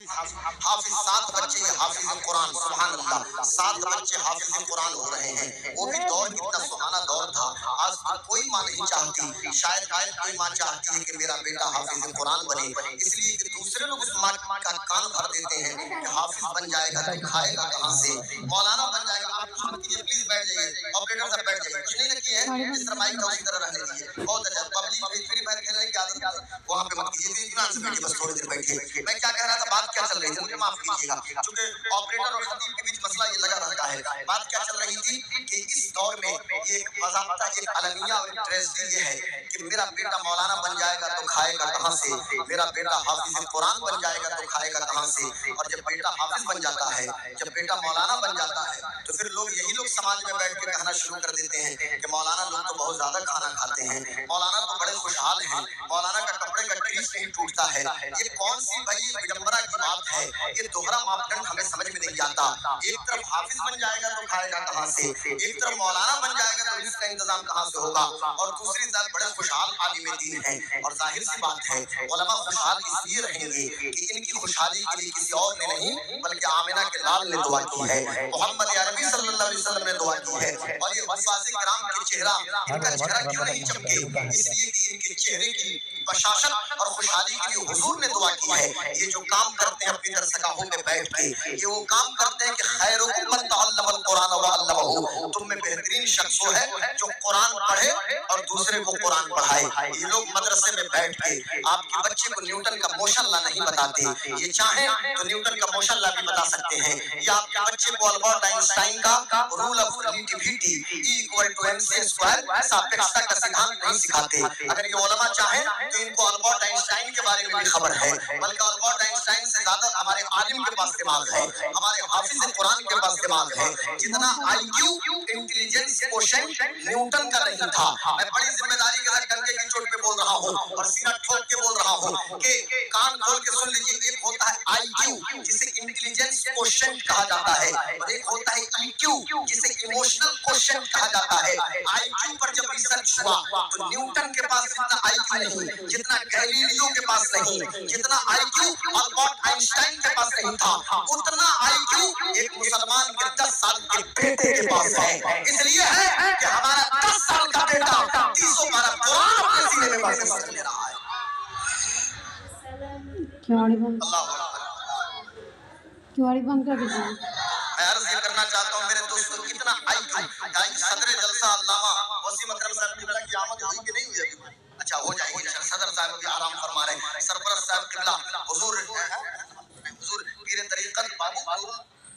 حافظ 7 بچے حافظ قرآن، سبحان اللہ، 7 بچے حافظ قرآن ہو رہے ہیں۔ وہ بھی دور کتنا سہانا دور تھا۔ آج کوئی ماں نہیں چاہتی، شاید کوئی ماں چاہتی ہے کہ میرا بیٹا حافظ قرآن بنے، اس لیے کہ دوسرے لوگ اس ماں کا کان بھر دیتے ہیں کہ حافظ بن جائے گا تو کھائے گا کہاں سے، مولانا بن جائے گا۔ آپ کچھ مت کیجیے، پلیز بیٹھ جائیے، آپریٹر صاحب بیٹھ جائیے، کچھ نہیں لگی ہے، اس طرح مائک کا اسی طرح رہنے دیجیے۔ بہت اچھا، پبجی فری فائر کھیلنے کی عادت وہاں پہ مت کیجیے، اطمینان سے بیٹھیے، بس تھوڑی دیر بیٹھیے۔ میں کیا کہہ رہا تھا، بات کیا چل رہی تھی مجھے معاف کیجیے گا، چونکہ آپریٹر اور خطیب کے بیچ مسئلہ یہ لگا رہتا ہے۔ بات کیا چل رہی تھی کہ اس دور میں یہ ایک باضابطہ ایک المیہ اور ایک ٹریجڈی یہ ہے کہ میرا بیٹا مولانا بن جائے گا تو کھائے گا کہاں سے، میرا بیٹا حافظ قرآن بن جائے گا تو کھائے گا کہاں سے۔ اور جب بیٹا حافظ بن جاتا ہے، جب بیٹا مولانا بن جاتا ہے، تو پھر لوگ یہی لوگ سماج میں بیٹھ کے کہنا شروع کر دیتے ہیں کہ مولانا لوگ تو بہت زیادہ کھانا کھاتے ہیں، مولانا تو بڑے خوشحال ہیں، مولانا کا کپڑے کا ٹریس نہیں ٹوٹتا ہے۔ یہ کون سی بھائی وڈمبنا کی بات ہے، یہ دوہرا ماپدنڈ ہمیں سمجھ میں نہیں آتا۔ ایک طرف حافظ بن جائے گا تو کھائے گا کہاں سے، ایک طرف مولانا بن جائے گا تو اس کا انتظام کہاں سے ہوگا، اور دوسری طرف بڑے خوشحال عالم دین ہیں۔ اور ظاہر سی بات ہے علماء خوشحال اس لیے رہیں گے کہ ان کی خوشحالی کے لیے کسی اور نے نہیں بلکہ آمنہ کے لال نے دعا کی ہے، محمد عربی صلی اللہ علیہ وسلم نے دعا کی ہے۔ اور یہ حفاظ کرام کے چہرہ، ان کا چہرہ کیوں نہیں چمکے، اس لیے کہ ان کے چہرے کی بشاشت اور خوشحالی کے لیے حضور نے دعا کی ہے۔ یہ جو کام کرتے ہیں اپنی درسگاہوں میں بیٹھ کے، یہ وہ کام کرتے ہیں کہ خیرکم من تعلم القرآن وعلمہ، تم میں بہترین شخص وہ ہے جو قرآن پڑھے اور دوسرے کو قرآن پڑھائے۔ یہ لوگ مدرسے میں بیٹھ کے آپ کے بچے کو نیوٹن کا موشن لا نہیں بتاتے، یہ چاہیں تو نیوٹن کا موشن لا بھی بتا سکتے ہیں، یا آپ کے بچے کو البرٹ آئنسٹائن کا رول آف ریلیٹیوٹی E=mc² ساپیکشتا کا سدھانت نہیں سکھاتے۔ اگر یہ علماء چاہیں تو ان کو البرٹ آئنسٹائن کے بارے میں بھی خبر ہے، بلکہ البرٹ آئنسٹائن سے زیادہ ہمارے عالم کے پاس دماغ ہے، ہمارے حافظ قرآن کے پاس دماغ ہے۔ جتنا آئی کیو انٹیلیجنس کوشنٹ نیوٹن کا نہیں تھا۔ میں بڑی ذمہ داری کے ساتھ ڈنڈے کی چوٹ پہ بول رہا ہوں اور سینہ ٹھوک کے بول رہا ہوں کہ کان کھول کے سن لیجیے، ایک ہوتا ہے آئی کیو جسے انٹیلیجنس کوشنٹ کہا جاتا ہے، اور ایک ہوتا ہے ای کیو جسے ایموشنل کوشنٹ کہا جاتا ہے۔ آئی کیو پر جب ریسرچ ہوا تو نیوٹن کے پاس جتنا آئی کیو نہیں، جتنا گیلیلیو کے پاس نہیں، جتنا آئی کیو البرٹ آئنسٹائن کے پاس نہیں تھا، اتنا آئی کیو ایک مسلمان کے 10 سال کے بیٹے کے پاس ہے۔ اس لیے ہے کہ ہمارا 10 سال کا بیٹا 30 پارہ قرآن اپنے سینے میں محفوظ کر لے رہا ہے۔ اللہ کیواری بند کر دیجیے۔ میں عرض یہ کرنا چاہتا ہوں میرے دوستوں، کتنا آئی کیو، صدر جلسہ علامہ وسیم اکرم صاحب قبلہ کی آمد ہوئی کہ نہیں ہوئی ابھی؟ اچھا ہو جائے گی، صدر صاحب بھی آرام فرما رہے ہیں، سرپرست صاحب قبلہ حضور پیر طریقت بابو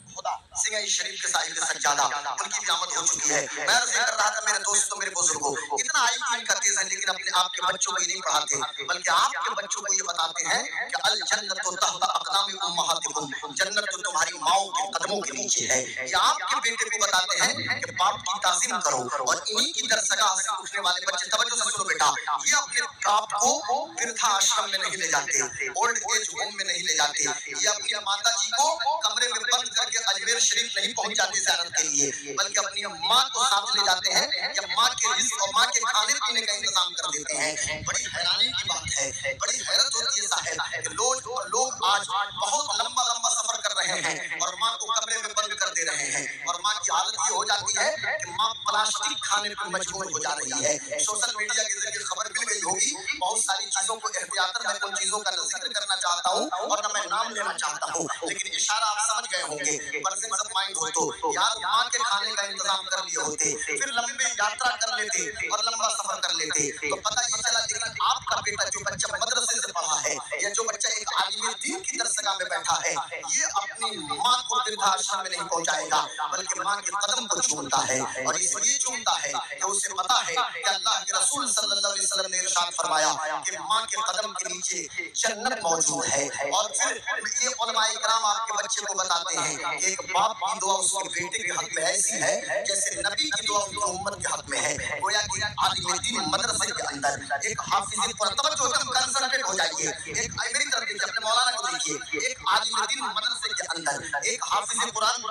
خدا سنگھ شریف کے صاحب سجادہ، ان کی بھی آمد ہو چکی ہے۔ میں عرض یہ کر رہا تھا میرے دوستوں میرے بزرگوں، اتنا آئی کیو کا تیز ہے لیکن اپنے آپ کے بچوں کو یہ نہیں پڑھاتے، بلکہ آپ کے بچوں کو یہ بتاتے ہیں کہ الجنت تحت اقدام امہاتکم، جنت تو تمہاری ماؤں کے قدموں کے نیچے ہے۔ یہ آپ کے بیٹے کو بتاتے ہیں کہ باپ کی تعظیم کرو، اور انہی کی درسگاہ سے اٹھنے والے بچے، توجہ سے سنو بیٹا، یہ اپنے باپ کو وردھا آشرم میں نہیں لے جاتے، اولڈ ایج ہوم میں نہیں لے جاتے، یہ اپنی ماتا جی کو کمرے میں بند کر کے اجمیر شریف نہیں پہنچ جاتے زیارت کے لیے، بلکہ اپنی ماں کو ساتھ لے جاتے ہیں، یا ماں کے رزق اور ماں کے کھانے پینے کا انتظام کر دیتے ہیں۔ بڑی حیرانی کی بات ہے، بڑی حیرت ہوتی ہے صاحب کہ لوگ آج بہت لمبا سفر کر رہے ہیں اور ماں کو کمرے میں بند کر دے رہے ہیں، اور ماں کی حالت یہ ہو جاتی ہے کہ ماں پلاسٹک کھانے پر مجبور ہو جا رہی ہے۔ سوشل میڈیا کے ذریعے خبر مل گئی ہوگی، بہت ساری چیزوں کو احتیاطاً میں ان چیزوں کا ذکر کرنا چاہتا ہوں اور نہ میں نام لینا چاہتا ہوں، لیکن اشارہ آپ سمجھ گئے ہوں گے۔ پرزنس آف مائنڈ ہو تو یار ماں کے کھانے کا انتظام کر لیے ہوتے، پھر لمبے یاترا کر لیتے اور لمبا سفر کر لیتے، تو پتہ یہ چلا لیکن آپ کا بیٹا جو بچہ مدرسے سے پڑھا ہے یا جو بچہ ایک عالم دین کی درسگاہ میں بیٹھا ہے، یہ اپنی ماں کو وردھا آشرم میں نہیں پہنچائے گا بلکہ ماں کے قدم کو چومتا ہے، اور اس لیے چومتا ہے کہ اسے پتا ہے کہ اللہ کے رسول صلی اللہ علیہ وسلم نے ارشاد فرمایا کہ ماں کے قدم کے نیچے جنت موجود ہے۔ اور پھر یہ علماء کرام آپ کے بچے کو بتاتے ہیں کہ ایک باپ کی دعا اس کے بیٹے کے حق میں ایسی ہے جیسے نبی کی دعا ان کی امت کے حق میں ہے۔ گویا کہ عالم دین مدرسے کے اندر ایک حافظ پر توجہ کنسنٹریٹ ہو جائیے، ایک میری طرف دیکھیے، اپنے مولانا کو دیکھیے، ایک عالم دین مدرسے کے اندر، ایک حافظ قرآن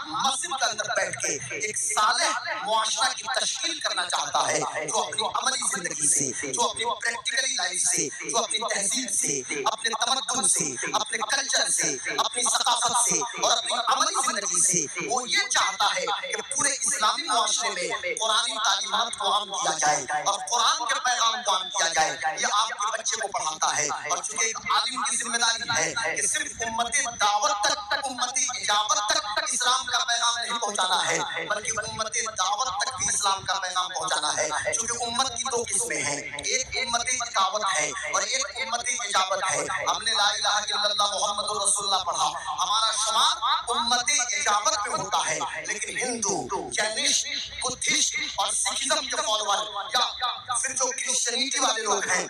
مسجد کے اندر بیٹھ کے ایک صالح معاشرہ کی تشکیل کرنا چاہتا ہے، جو اپنی عملی زندگی سے، جو اپنی پریکٹیکلی لائف سے، جو اپنی تہذیب سے، اپنے تمدن سے، اپنے کلچر سے، اپنی ثقافت سے اور اپنی عملی زندگی سے وہ یہ چاہتا ہے کہ پورے اسلامی معاشرے میں قرآنی تعلیمات کو عام کیا جائے اور قرآن کے پیغام کو عام کیا جائے. یہ آپ کے بچے کو پڑھاتا ہے، اور چونکہ ایک عالم کی ذمہ داری ہے کہ صرف امت دعوت تک، امت اجابت تک اسلام کا پیغام نہیں پہنچانا ہے، بلکہ امت دعوت تک بھی اسلام کا پیغام پہنچانا ہے. چونکہ امت کی دو قسمیں ہیں، ایک امت دعوت ہے اور ایک امت اجابت ہے. ہم نے لا الہ الا اللہ محمد رسول اللہ پڑھا، ہمارا شمار امت اجابت میں ہوتا ہے. لیکن ہندو، جینش، بدھسٹ اور سکھزم کے فالوور، یا پھر جو کرسچینٹی والے لوگ ہیں،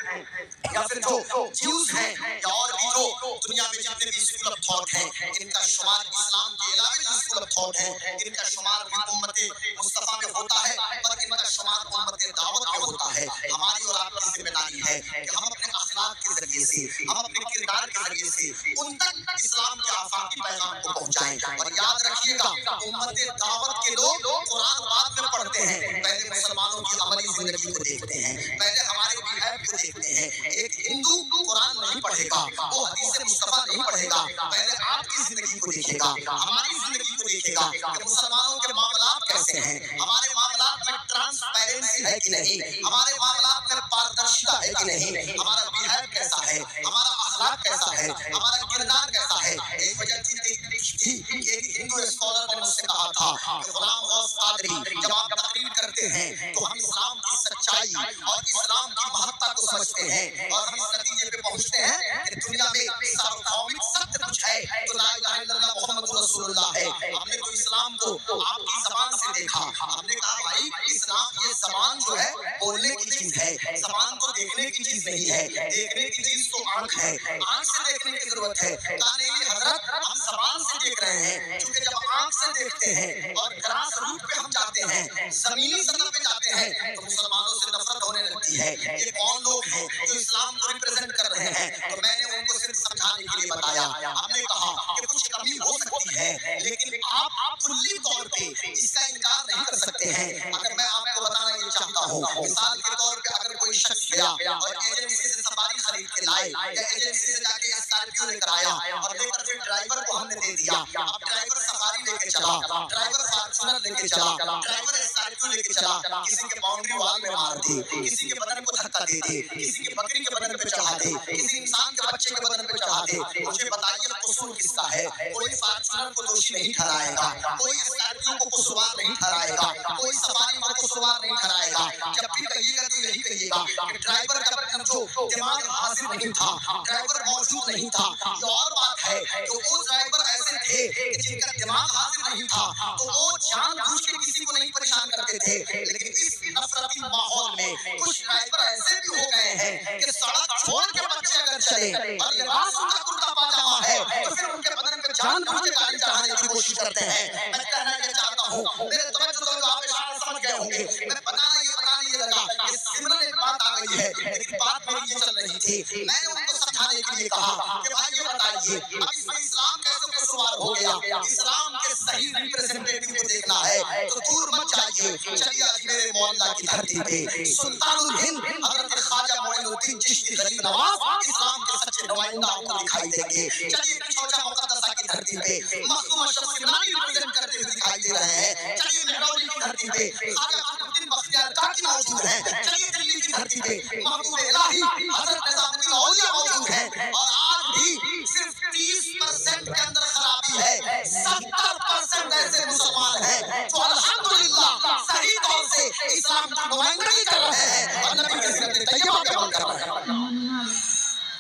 یا پھر جو جیوز ہیں، یا اور بھی جو دنیا میں جتنے بھی اسکول آف تھاٹ ہیں، ان کا شمار اسلام کے علاوہ جو اسکول آف تھاٹ ہیں، ان کا شمار بھی امت مصطفیٰ میں ہوتا ہے، پر ان کا شمار امت دعوت میں ہوتا ہے. ہماری اور آپ کی ذمہ داری ہے کہ ہم اپنے اخلاق کے ذریعے سے، ہم اپنے کردار کے ذریعے سے ان تک اسلام کے آفاقی پیغام کو پہنچائیں. اور یاد رکھیے گا، امت دعوت کے لوگ قرآن بعد میں پڑھتے ہیں، پہلے مسلمانوں کی عملی زندگی کو دیکھتے ہیں، پہلے ہمارے بیہیو کو دیکھتے ہیں. ایک ہندو قرآن نہیں پڑھے گا، وہ حدیث مصطفیٰ نہیں پڑھے گا، پہلے آپ کی زندگی کو دیکھے گا، ہماری زندگی کو دیکھے گا کہ مسلمانوں کے معاملات کیسے ہیں، ہمارے معاملات میں ٹرانسپیرنسی ہے کہ نہیں، ہمارے معاملات میں پاردرشتا ہے کہ نہیں، ہمارا بیہیو کیسا ہے، ہمارا اخلاق کیسا ہے، ہمارا کردار کیسا ہے. ایک وجہ تھی ایک ہندو اسکالر نے مجھ سے کہا تھا کہ غلام غوث قادری، جب آپ تقریر کرتے ہیں تو ہم اسلام کی سچائی اور اسلام کی مہتتا کو سمجھتے ہیں، اور ہم اس نتیجے پہ پہنچتے ہیں کہ دنیا میں ساروبھومک ستیہ کچھ ہے تو لا الہ الا اللہ محمد رسول اللہ ہے. ہم نے تو اسلام کو آپ کی زبان سے دیکھا، ہم نے کہا بھائی اسلام یہ زبان جو ہے بولنے کی چیز ہے، زبان تو دیکھنے کی چیز نہیں ہے، دیکھنے کی چیز تو آنکھ ہے، آنکھ سے دیکھنے کی ضرورت ہے. کہا نہیں حضرت، ہم زبان سے دیکھ رہے ہیں، کیونکہ جب آنکھ سے دیکھتے ہیں اور گراس روٹ پہ ہم جاتے ہیں، زمینی سطح پہ جاتے ہیں، تو مسلمانوں سے نفرت ہونے لگتی ہے. یہ کون لوگ ہیں جو اسلام کو ریپرزینٹ کر رہے ہیں؟ تو میں نے ان کو صرف سمجھانے کے لیے بتایا. ہم نے کہا کہ کچھ کمی ہو سکتی ہے، لیکن آپ کلی طور پہ اس کا انکار نہیں کر سکتے ہیں. اگر میں آپ کو بتانا یہ چاہتا ہوں، مثال کے طور پہ اگر کوئی شخص گیا اور ایجنسی سے سفاری خرید کے لائے، یا ایجنسی سے جا کے اسکارپیو لے کر آیا اور لے کر پھر ڈرائیور کو ہم نے دے دیا، اب ڈرائیور سفاری لے کے چلا، ڈرائیور فارچونر لے کے چلا، ڈرائیور اسکارپیو لے کے چلا، کسی کے باؤنڈری وال میں مار دے، کسی کے بدن کو دھکا دے دے، کسی کے بکری کے بدن پہ چڑھا دے، کسی انسان کے بچے کے بدن پہ چڑھا دے، مجھے بتائیے قصور کس کا ہے؟ کوئی فارچونر کو دوشی نہیں ٹھہرائے گا، کوئی اسکارپیو کو قصوروار نہیں ٹھہرائے گا، کوئی سفاری کو قصوروار نہیں ٹھہرائے گا. جب بھی کہیے گا تو یہی کہیے گا کہ ڈرائیور کا جو دماغ حاضر نہیں تھا، ڈرائیور موجود نہیں تھا. یہ اور بات ہے کہ وہ ڈرائیور ایسے تھے کہ جن کا دماغ حاضر نہیں تھا تو وہ جان بوجھ کے کسی کو نہیں پریشان کرتے تھے. لیکن اس نفرتی ماحول میں کچھ ڈرائیور ایسے بھی ہو گئے ہیں کہ سڑک چھوڑ کے بچے اگر چلے اور لباس ان کا کرتا پاجامہ ہے تو پھر ان کے بدن پہ جان بوجھ کے گالی چڑھانے کی کوشش کرتے ہیں. میں کہنا یہ چاہتا ہوں، میرے توجہ تو آپ اشارہ سمجھ گئے ہوں گے، میں بتانا یہ لگا کہ سمرن ایک بات آ گئی ہے، لیکن بات میری یہ چل رہی تھی. میں نے ان کو سمجھانے کے لیے کہا کہ بھائی یہ بتائیے اب اس میں اسلام کیسے قصوروار ہو گیا؟ اسلام کے صحیح ریپرزنٹیٹیو کو دیکھنا ہے تو دور مت جائیے، چلیے آج میرے معاملہ کی دھرتی پہ سلطان الہند حضرت خواجہ معین الدین چشتی غریب نواز اسلام کے سچے نمائندہ آپ کو دکھائی دیں گے. چلیے کچوچا مقدسہ کی دھرتی پہ معصوم اشرف سمنانی ریپرزنٹ کرتے ہوئے دکھائی دے رہے ہیں. چلیے مہرولی کی دھرتی پہ خواجہ قطب الدین بختیار کاکی موجود ہیں. چلیے دلی کی دھرتی پہ محبوب الہی حضرت نظام الدین اولیاء موجود ہیں. اور آج بھی صرف 30% کے اندر خرابی ہے، 70% ایسے مسلمان ہیں جو الحمدللہ صحیح طور سے اسلام کی نمائندگی کر رہے ہیں اور نبی کی سنت طیبہ پہ عمل کر رہے ہیں.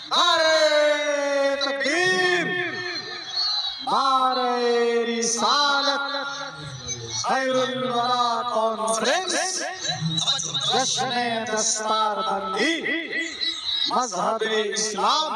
نعرہ تکبیر، نعرہ رسالت. خیر الورا کانفرنس جشن دستار بندی مذہب اسلام